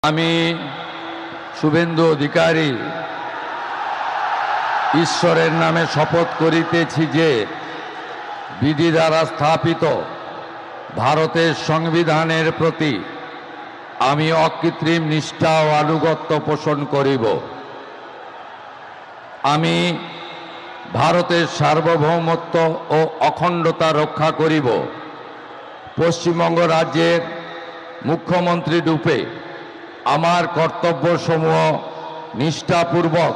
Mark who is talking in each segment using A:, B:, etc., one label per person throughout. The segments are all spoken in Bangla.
A: আমি শুভেন্দু অধিকারী ঈশ্বরের নামে শপথ করিতেছি যে বিধি দ্বারা স্থাপিত ভারতের সংবিধানের প্রতি আমি অকৃত্রিম নিষ্ঠা ও আনুগত্য পোষণ করিব। আমি ভারতের সার্বভৌমত্ব ও অখণ্ডতা রক্ষা করিব। পশ্চিমবঙ্গ রাজ্যের মুখ্যমন্ত্রী রূপে আমার কর্তব্যসমূহ নিষ্ঠাপূর্বক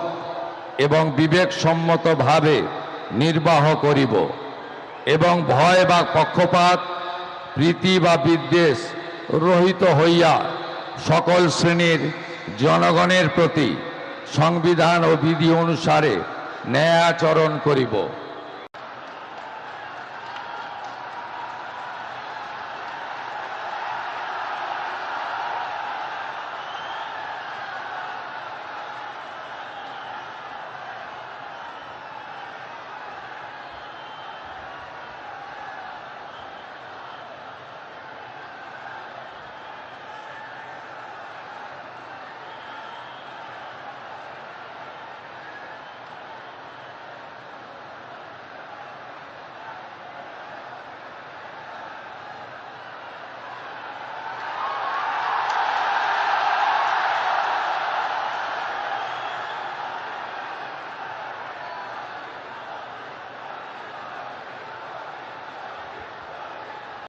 A: এবং বিবেকসম্মতভাবে নির্বাহ করিব এবং ভয় বা পক্ষপাত প্রীতি বা বিদ্বেষ রহিত হইয়া সকল শ্রেণীর জনগণের প্রতি সংবিধান ও বিধি অনুসারে ন্যায় আচরণ করিব।